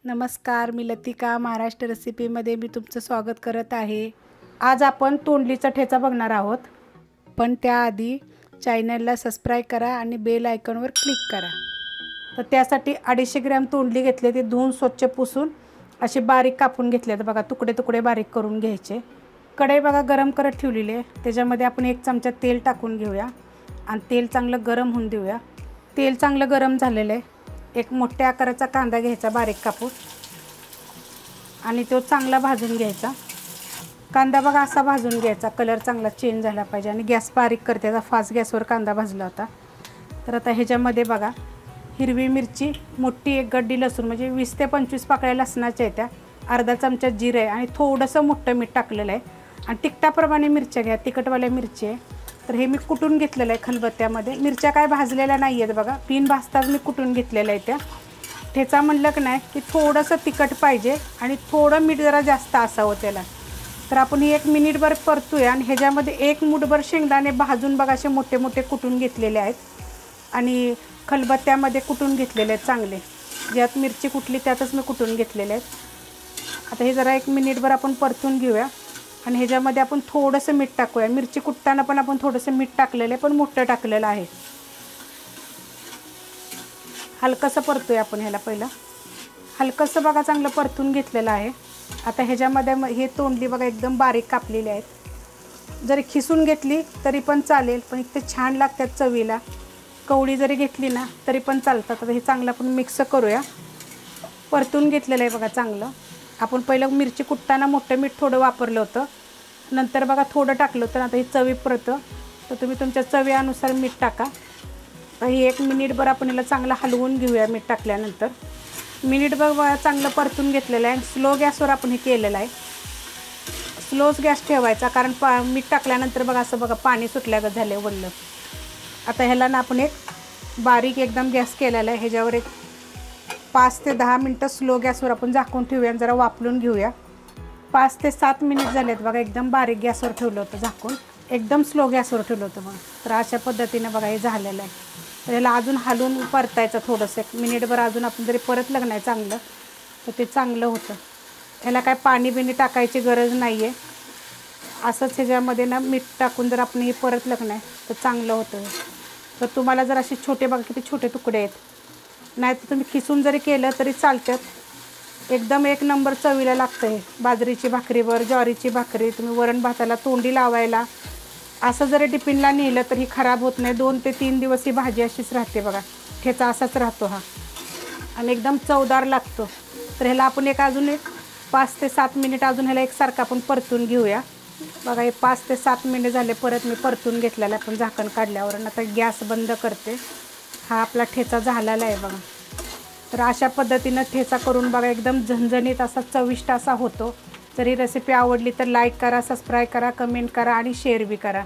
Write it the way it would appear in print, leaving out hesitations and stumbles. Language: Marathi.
नमस्कार, मी लतिका महाराष्ट्र रेसिपीमध्ये मी तुमचं स्वागत करत आहे। आज आपण तोंडलीचा ठेचा बघणार आहोत, पण त्याआधी चॅनलला सबस्क्राइब करा आणि बेल आयकॉनवर क्लिक करा। तर त्यासाठी 250 ग्रॅम तोंडली घेतले, ते धुवून स्वच्छ पुसून असे बारीक कापून घेतले। तर बघा तुकडे तुकडे बारीक करून घ्यायचे। कढई बघा गरम करत ठेवलेली आहे, त्याच्यामध्ये आपण 1 चमचा तेल टाकून घेऊया आणि तेल चांगलं गरम होऊन देऊया। तेल चांगलं गरम झालेलं आहे। एक मोठ्या आकाराचा कांदा घ्यायचा बारीक कापून आणि तो चांगला भाजून घ्यायचा। कांदा बघा असा भाजून घ्यायचा, कलर चांगला चेंज झाला पाहिजे आणि गॅस बारीक करते। आता फास्ट गॅसवर कांदा भाजला होता। तर आता ह्याच्यामध्ये बघा हिरवी मिरची मोठी, एक गड्डी लसूण, म्हणजे 20 ते 25 पाकळ्या लसणाच्या आहेत, अर्धा चमचा जिरे आहे आणि थोडंसं मोठं मीठ टाकलेलं आहे। आणि तिखटाप्रमाणे मिरच्या घ्या, तिखटवाल्या मिरची आहे। तर हे मी कुटून घेतलेलं आहे खलबत्त्यामध्ये। मिरच्या काय भाजलेल्या नाही आहेत बघा, बिन भाजताच मी कुटून घेतलेलं आहे। त्या ठेचा म्हणलं की नाही की थोडंसं तिखट पाहिजे आणि थोडं मीठ जरा जास्त असावं त्याला। तर आपण ही 1 मिनिटभर परतूया आणि ह्याच्यामध्ये 1 मूठभर शेंगदाणे भाजून बघा असे मोठे मोठे कुटून घेतलेले आहेत आणि खलबत्त्यामध्ये कुटून घेतलेले आहेत चांगले। ज्यात मिरची कुटली त्यातच मी कुटून घेतलेले आहेत। आता हे जरा 1 मिनिटभर आपण परतून घेऊया आणि ह्याच्यामध्ये आपण थोडंसं मीठ टाकूया। मिरची कुटताना पण आपण थोडंसं मीठ टाकलेलं आहे, पण मोठं टाकलेलं आहे। हलकंसं परतूया आपण ह्याला, पहिलं हलकंसं बघा चांगलं परतून घेतलेलं आहे। आता ह्याच्यामध्ये हे तोंडली बघा एकदम बारीक कापलेली आहेत। जरी खिसून घेतली तरी पण चालेल, पण इतके छान लागतात चवीला। कवळी जरी घेतली ना तरी पण चालतात। आता हे चांगलं आपण मिक्स करूया। परतून घेतलेलं आहे बघा चांगलं। आपण पहिलं मिरची कुटताना मोठं मीठ थोडं वापरलं होतं, नंतर बघा थोडं टाकलं होतं। आता हे चवीपुरत, तर तुम्ही तुमच्या चवीनुसार मीठ टाका। तर हे 1 मिनिटभर आपण याला चांगलं हलवून घेऊया। मीठ टाकल्यानंतर मिनिटभर बघा चांगलं परतून घेतलेलं आहे। स्लो गॅसवर आपण हे केलेलं आहे। स्लोच गॅस ठेवायचा, कारण मीठ टाकल्यानंतर बघा असं बघा पाणी सुटल्यागत झालं वळलं। आता ह्याला ना आपण एक बारीक एकदम गॅस केलेला आहे, ह्याच्यावर एक 5 ते 10 मिनटं स्लो गॅसवर आपण झाकून ठेवूया आणि जरा वाफलून घेऊया। 5 ते 7 मिनिट झालेत बघा, एकदम बारीक गॅसवर ठेवलं होतं झाकून, एकदम स्लो गॅसवर ठेवलं होतं बघा। तर अशा पद्धतीने बघा हे झालेलं आहे। तर ह्याला अजून हलवून परतायचं थोडंसं, 1 मिनिटभर अजून आपण जरी परतलं नाही चांगलं तर ते चांगलं होतं। ह्याला काय पाणी बिणी टाकायची गरज नाही आहे। असंच ह्याच्यामध्ये ना मीठ टाकून जर आपण हे परतलं नाही तर चांगलं होतं। तर तुम्हाला जर असे छोटे बघा किती छोटे तुकडे आहेत, नाही तर तुम्ही खिसून जरी केलं तरी चालतात। एकदम 1 नंबर चवीला लागतं हे। बाजरीची भाकरीवर, ज्वारीची भाकरी, तुम्ही वरण भाताला तोंडी लावायला असं जरी टिफिनला नेलं तर ही खराब होत नाही। 2 ते 3 दिवस ही भाजी अशीच राहते बघा। ठेचा असाच राहतो हा आणि एकदम चवदार लागतो। तर ह्याला आपण अजून 5 ते 7 मिनिट अजून ह्याला एकसारखं आपण परतून घेऊया। बघा हे 5 ते 7 मिनिट झाले, परत मी परतून घेतलेला आहे आपण झाकण काढल्यावर। आता गॅस बंद करते। हा आपला ठेचा झालेला आहे बघा। तर अशा पद्धतीनं ठेचा करून बघा, एकदम झणझणीत असा चविष्ट असा होतो। जर ही रेसिपी आवडली तर लाईक करा, सबस्क्राईब करा, कमेंट करा आणि शेअर बी करा।